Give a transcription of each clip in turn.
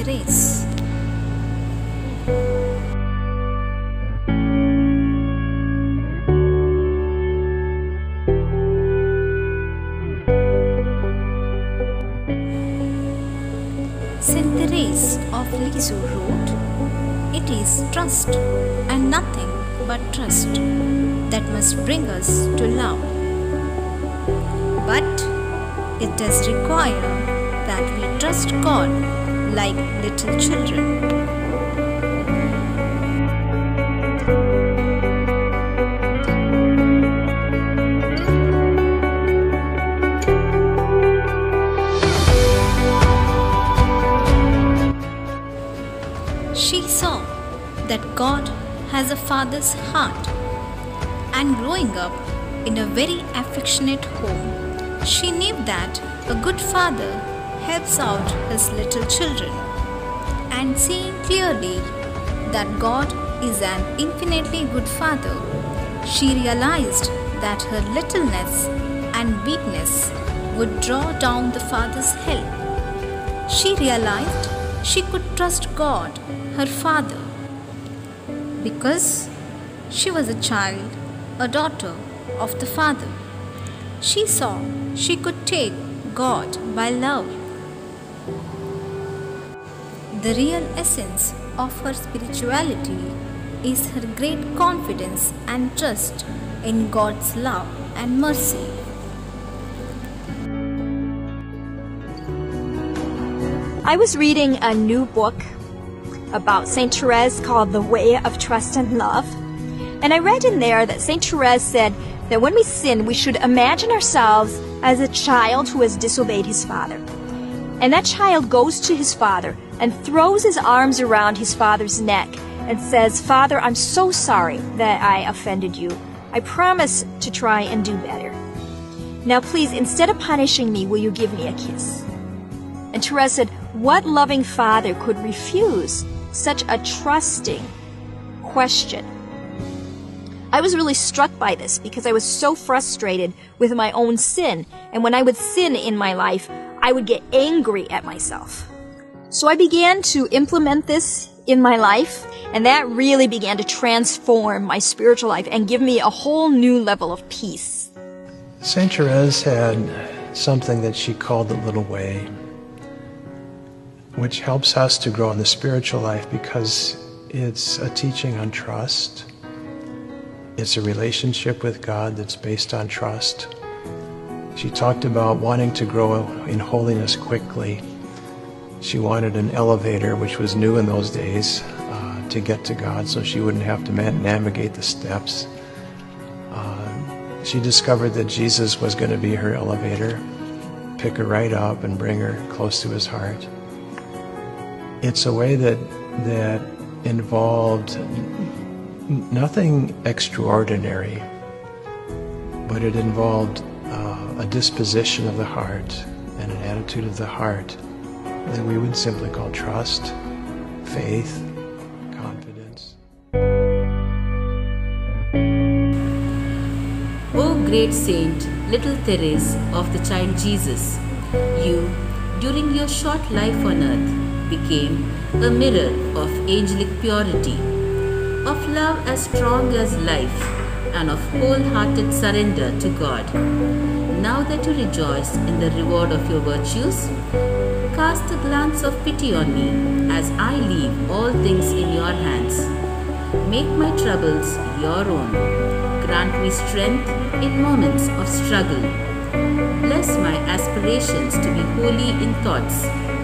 Therese. St. Therese of Lisieux wrote, "It is trust and nothing but trust that must bring us to love. But it does require that we trust God like little children." She saw that God has a father's heart, and growing up in a very affectionate home, she knew that a good father helps out his little children. And seeing clearly that God is an infinitely good father, she realized that her littleness and weakness would draw down the father's help. She realized she could trust God, her father, because she was a child, a daughter of the Father. She saw she could take God by love. The real essence of her spirituality is her great confidence and trust in God's love and mercy. I was reading a new book about St. Therese called The Way of Trust and Love. And I read in there that St. Therese said that when we sin, we should imagine ourselves as a child who has disobeyed his father. And that child goes to his father and throws his arms around his father's neck and says, "Father, I'm so sorry that I offended you. I promise to try and do better. Now please, instead of punishing me, will you give me a kiss?" And Therese said, what loving father could refuse such a trusting question? I was really struck by this because I was so frustrated with my own sin. And when I would sin in my life, I would get angry at myself. So I began to implement this in my life, and that really began to transform my spiritual life and give me a whole new level of peace. St. Therese had something that she called the little way, which helps us to grow in the spiritual life because it's a teaching on trust. It's a relationship with God that's based on trust. She talked about wanting to grow in holiness quickly. She wanted an elevator, which was new in those days, to get to God so she wouldn't have to navigate the steps. She discovered that Jesus was going to be her elevator, pick her right up and bring her close to his heart. It's a way that involved nothing extraordinary, but it involved a disposition of the heart and an attitude of the heart that we would simply call trust, faith, confidence. O great saint, little Therese of the child Jesus, you, during your short life on earth, became a mirror of angelic purity, of love as strong as life, and of wholehearted surrender to God. Now that you rejoice in the reward of your virtues, cast a glance of pity on me as I leave all things in your hands. Make my troubles your own. Grant me strength in moments of struggle. Bless my aspirations to be holy in thoughts,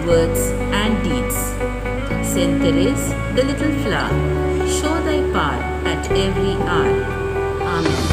words and deeds. St. Therese, the little flower, show thy power at every hour. Amen.